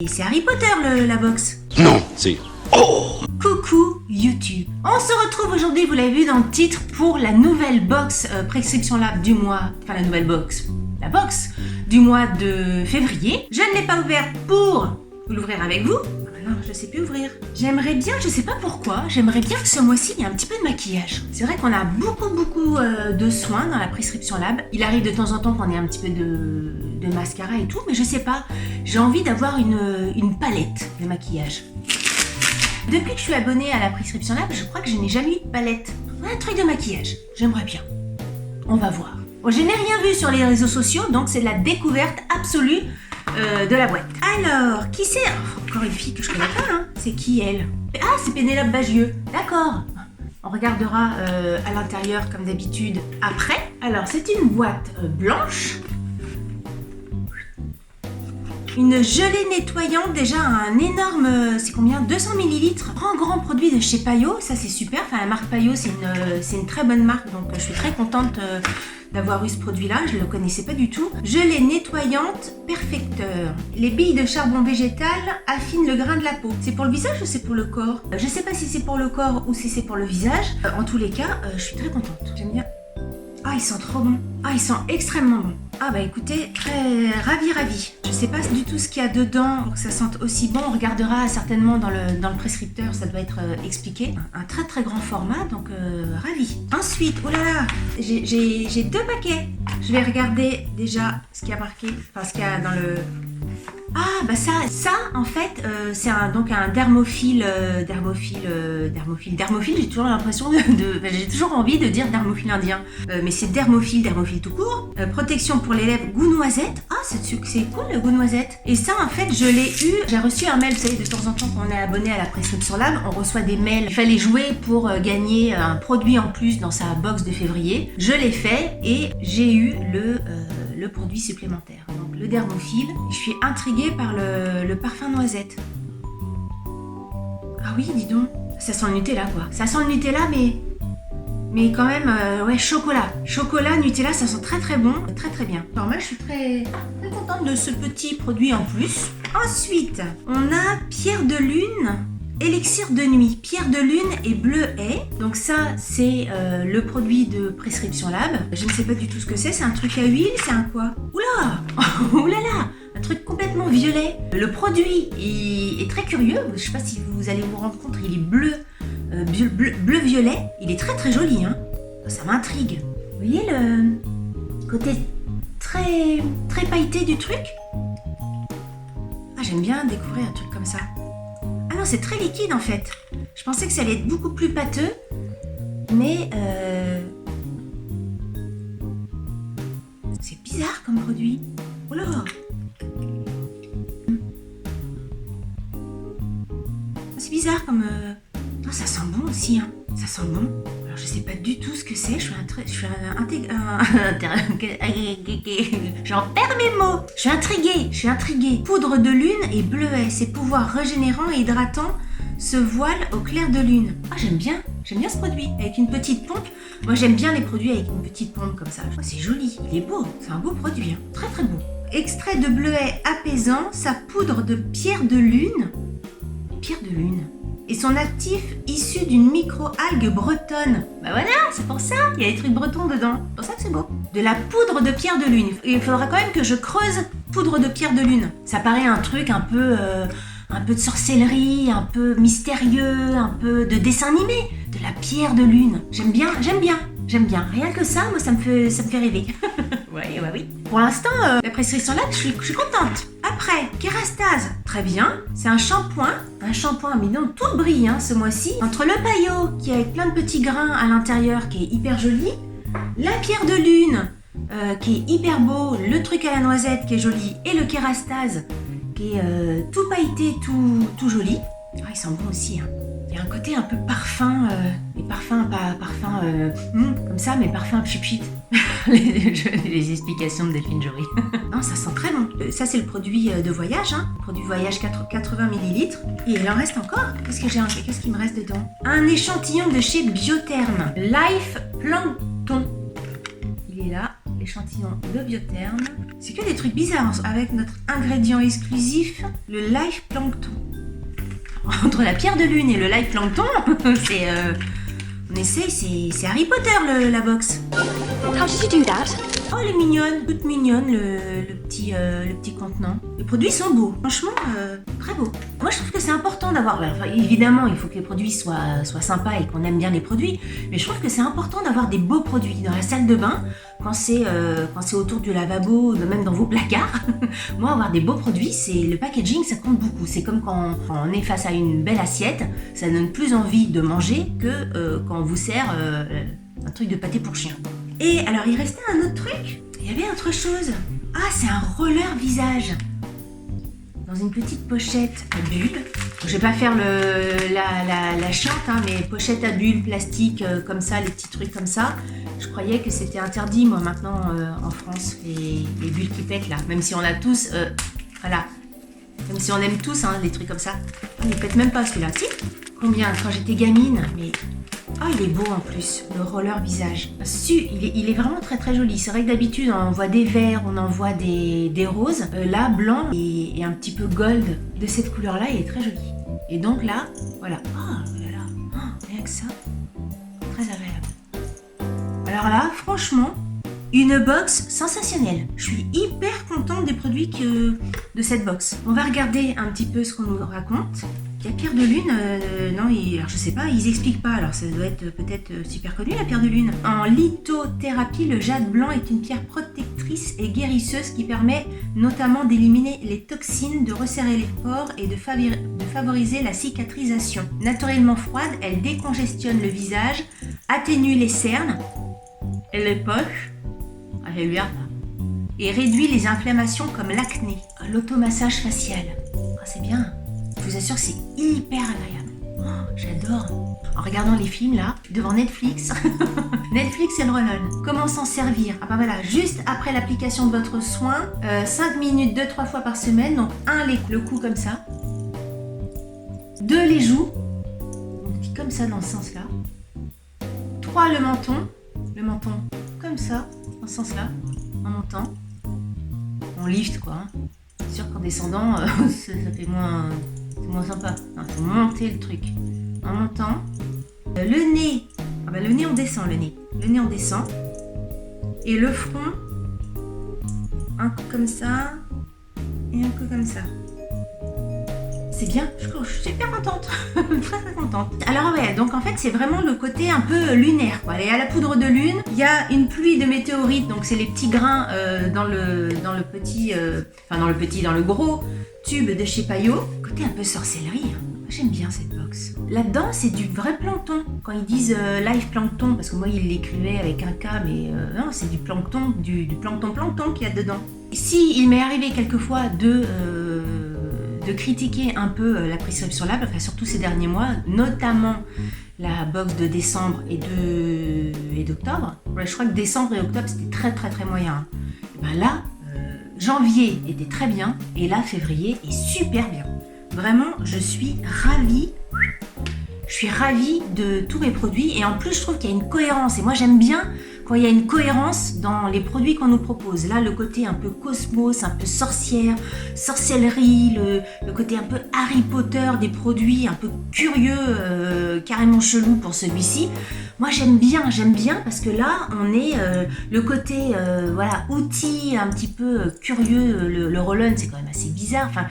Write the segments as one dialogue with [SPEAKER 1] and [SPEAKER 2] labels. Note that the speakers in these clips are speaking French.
[SPEAKER 1] Et c'est Harry Potter la box.
[SPEAKER 2] Non, c'est... Oh!
[SPEAKER 1] Coucou YouTube. On se retrouve aujourd'hui, vous l'avez vu dans le titre, pour la nouvelle box Prescription Lab du mois, enfin la nouvelle box, la box du mois de février. Je ne l'ai pas ouverte pour l'ouvrir avec vous. Non, je sais plus ouvrir. J'aimerais bien, je sais pas pourquoi, j'aimerais bien que ce mois-ci, il y ait un petit peu de maquillage. C'est vrai qu'on a beaucoup de soins dans la Prescription Lab. Il arrive de temps en temps qu'on ait un petit peu de mascara et tout, mais je sais pas, j'ai envie d'avoir une palette de maquillage. Depuis que je suis abonnée à la Prescription Lab, je crois que je n'ai jamais eu de palette. Un truc de maquillage, j'aimerais bien. On va voir. Bon, je n'ai rien vu sur les réseaux sociaux, donc c'est la découverte absolue de la boîte. Alors, qui c'est? Encore une fille que je connais pas, hein. C'est qui elle? Ah, c'est Pénélope Bagieux. D'accord. On regardera à l'intérieur comme d'habitude après. Alors, c'est une boîte blanche. Une gelée nettoyante, déjà un énorme, c'est combien? 200 ml. Grand produit de chez Payot, ça c'est super. Enfin, la marque Payot, c'est une très bonne marque, donc je suis très contente d'avoir eu ce produit-là, je ne le connaissais pas du tout. Gelée nettoyante perfecteur. Les billes de charbon végétal affinent le grain de la peau. C'est pour le visage ou c'est pour le corps? Je ne sais pas si c'est pour le corps ou si c'est pour le visage. En tous les cas, je suis très contente. J'aime bien. Ah, ils sont trop bons. Ah, ils sont extrêmement bons. Ah bah écoutez, très ravi. Je sais pas du tout ce qu'il y a dedans pour que ça sente aussi bon. On regardera certainement dans le prescripteur, ça doit être expliqué. Un très grand format, donc ravi. Ensuite, oh là là, j'ai 2 paquets. Je vais regarder déjà ce qu'il y a marqué, enfin ce qu'il y a dans le... Ah bah ça en fait c'est donc un dermophile, j'ai toujours l'impression j'ai toujours envie de dire dermophile indien, mais c'est dermophile tout court. Protection pour les lèvres goût noisette. Ah c'est cool le goût noisette. Et ça en fait je l'ai eu, j'ai reçu un mail, vous savez de temps en temps quand on est abonné à la Prescription Lab, on reçoit des mails, il fallait jouer pour gagner un produit en plus dans sa box de février. Je l'ai fait et j'ai eu le produit supplémentaire. Donc le dermophile. Je suis intriguée par le parfum noisette. Ah oui, dis donc. Ça sent le Nutella quoi. Ça sent le Nutella mais quand même, ouais, chocolat. Chocolat, Nutella, ça sent très bon. Très bien. Alors moi, je suis très contente de ce petit produit en plus. Ensuite, on a pierre de lune. Élixir de nuit, pierre de lune et bleuet. Donc ça, c'est le produit de Prescription Lab. Je ne sais pas du tout ce que c'est un truc à huile, c'est un quoi? Oula oulala, un truc complètement violet. Le produit est très curieux, je ne sais pas si vous allez vous rendre compte, il est bleu violet. Il est très joli, hein. Ça m'intrigue. Vous voyez le côté très pailleté du truc? Ah, j'aime bien découvrir un truc comme ça. Ah non, c'est très liquide en fait. Je pensais que ça allait être beaucoup plus pâteux, mais c'est bizarre comme produit. Oh là! C'est bizarre comme... Non, ça sent bon aussi, hein. Ça sent bon. Alors je sais pas du tout ce que c'est. J'en perds mes mots. Je suis intriguée. Poudre de lune et bleuet. Ses pouvoirs régénérants et hydratants se voilent au clair de lune. Ah, j'aime bien ce produit. Avec une petite pompe. Moi, j'aime bien les produits avec une petite pompe comme ça. Oh, c'est joli. Il est beau. C'est un beau produit, hein. Très beau. Extrait de bleuet apaisant. Sa poudre de pierre de lune. Pierre de lune. Et son actif issu d'une micro-algue bretonne. Bah voilà, c'est pour ça, il y a des trucs bretons dedans. C'est pour ça que c'est beau. De la poudre de pierre de lune. Il faudra quand même que je creuse poudre de pierre de lune. Ça paraît un truc un peu de sorcellerie, un peu mystérieux, un peu de dessin animé. De la pierre de lune. J'aime bien. Rien que ça, moi ça me fait rêver. Ouais, oui. Pour l'instant, la Prescription Lab, je suis contente. Après, Kérastase, très bien. C'est un shampoing, mais non, tout brille hein, ce mois-ci. Entre le Payot, qui est avec plein de petits grains à l'intérieur, qui est hyper joli, la pierre de lune, qui est hyper beau, le truc à la noisette, qui est joli, et le Kérastase, qui est tout pailleté, tout joli. Ah, ils sont bons aussi, hein. Il y a un côté un peu parfum, mais parfum, pas parfum comme ça, mais parfum pchit. les explications de Delphine Jory. Non, ça sent très bon. Ça, c'est le produit de voyage, hein. Produit voyage 80 ml. Et il en reste encore. Qu'est-ce qu'il me reste dedans? Un échantillon de chez Biotherme. Life Plankton. Il est là. échantillon de Biotherm. C'est que des trucs bizarres avec notre ingrédient exclusif, le live plancton. Entre la pierre de lune et le live plancton, c'est... on essaye, c'est Harry Potter la box.
[SPEAKER 3] How did you do that?
[SPEAKER 1] Oh, elle est mignonne, toute mignonne, le petit contenant. Les produits sont beaux, franchement, très beaux. Moi, je trouve que c'est important d'avoir... Enfin, évidemment, il faut que les produits soient sympas et qu'on aime bien les produits, mais je trouve que c'est important d'avoir des beaux produits dans la salle de bain, quand c'est autour du lavabo, même dans vos placards. Moi, avoir des beaux produits, le packaging, ça compte beaucoup. C'est comme quand on est face à une belle assiette, ça donne plus envie de manger que quand on vous sert un truc de pâté pour chien. Et alors, il restait un autre truc. Il y avait autre chose. Ah, c'est un roller visage. Dans une petite pochette à bulles. Je vais pas faire la chante, hein, mais pochette à bulles, plastique, comme ça, les petits trucs comme ça. Je croyais que c'était interdit, moi, maintenant, en France, les bulles qui pètent, là. Même si on a tous... voilà. Même si on aime tous, hein, des trucs comme ça. Oh, il pète même pas, celui-là. Si. Combien? Quand j'étais gamine, mais... Oh, il est beau en plus, le roller visage. Il est vraiment très très joli. C'est vrai que d'habitude, on en voit des verts, on en voit des roses. Là, blanc et un petit peu gold de cette couleur-là, il est très joli. Et donc là, voilà. Oh là là, oh, rien que ça. Très agréable. Alors là, franchement, une box sensationnelle. Je suis hyper contente des produits de cette box. On va regarder un petit peu ce qu'on nous raconte. La pierre de lune, non, alors je sais pas, ils expliquent pas, alors ça doit être peut-être super connu la pierre de lune. En lithothérapie, le jade blanc est une pierre protectrice et guérisseuse qui permet notamment d'éliminer les toxines, de resserrer les pores et de favoriser la cicatrisation. Naturellement froide, elle décongestionne le visage, atténue les cernes et les poches, et réduit les inflammations comme l'acné. L'automassage facial, c'est bien. Je vous assure que c'est hyper agréable. Oh, j'adore. En regardant les films là, devant Netflix, Netflix et le roll-on. Comment s'en servir? Ah bah voilà, juste après l'application de votre soin, 5 minutes 2-3 fois par semaine. Donc 1 le cou comme ça, 2 les joues, donc comme ça dans ce sens-là, 3 le menton comme ça, dans ce sens-là, en montant. On lift quoi. Hein. C'est sûr qu'en descendant, ça fait moins sympa. Il faut monter le truc. En montant. Le nez. Ah bah, le nez, on descend le nez. Le nez, on descend. Et le front. Un coup comme ça. Et un coup comme ça. C'est bien. Je suis super contente. Très très contente. Alors ouais, donc en fait, c'est vraiment le côté un peu lunaire, quoi. Et à la poudre de lune, il y a une pluie de météorites. Donc c'est les petits grains dans le gros tube de chez Payot. Côté un peu sorcellerie. Hein. J'aime bien cette box. Là-dedans, c'est du vrai plancton. Quand ils disent live plancton, parce que moi, ils l'écrivaient avec un K, mais non, c'est du plancton, du plancton qu'il y a dedans. Si il m'est arrivé quelquefois de critiquer un peu la prescription Lab, enfin, surtout ces derniers mois, notamment la box de décembre et d'octobre. Ouais, je crois que décembre et octobre, c'était très très très moyen. Et ben là, janvier était très bien, et là, février est super bien. Vraiment, je suis ravie. Je suis ravie de tous mes produits, et en plus, je trouve qu'il y a une cohérence. Et moi, j'aime bien quand il y a une cohérence dans les produits qu'on nous propose. Là, le côté un peu cosmos, un peu sorcière, sorcellerie, le côté un peu Harry Potter des produits, un peu curieux, carrément chelou pour celui-ci. Moi, j'aime bien parce que là, on est le côté voilà, outil un petit peu curieux. Le roll-on, c'est quand même assez bizarre. Enfin,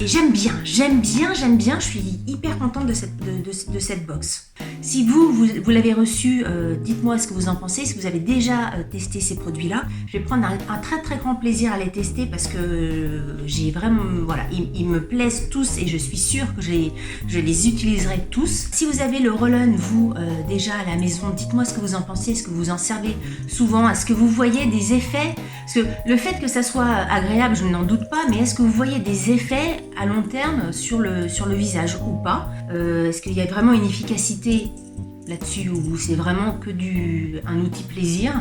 [SPEAKER 1] et j'aime bien, je suis hyper contente de cette box. Si vous l'avez reçu, dites-moi ce que vous en pensez, si vous avez déjà testé ces produits-là. Je vais prendre un très très grand plaisir à les tester parce que j'ai vraiment, voilà, ils me plaisent tous et je suis sûre que je les utiliserai tous. Si vous avez le roll-on, vous, déjà à la maison, dites-moi ce que vous en pensez, est-ce que vous en servez souvent, est-ce que vous voyez des effets? Parce que le fait que ça soit agréable, je n'en doute pas, mais est-ce que vous voyez des effets à long terme sur le visage ou pas? Est-ce qu'il y a vraiment une efficacité là-dessus ou c'est vraiment que un outil plaisir?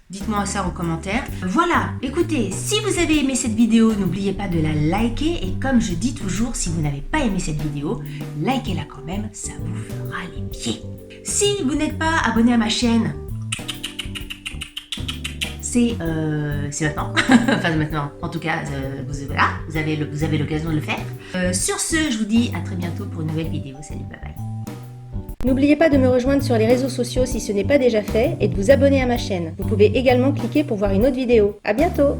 [SPEAKER 1] Dites-moi ça en commentaire. Voilà, écoutez, si vous avez aimé cette vidéo, n'oubliez pas de la liker et comme je dis toujours, si vous n'avez pas aimé cette vidéo, likez-la quand même, ça vous fera les pieds. Si vous n'êtes pas abonné à ma chaîne, c'est maintenant. Enfin maintenant, en tout cas, voilà, vous avez l'occasion de le faire. Sur ce, je vous dis à très bientôt pour une nouvelle vidéo. Salut, bye bye.
[SPEAKER 4] N'oubliez pas de me rejoindre sur les réseaux sociaux si ce n'est pas déjà fait et de vous abonner à ma chaîne. Vous pouvez également cliquer pour voir une autre vidéo. À bientôt!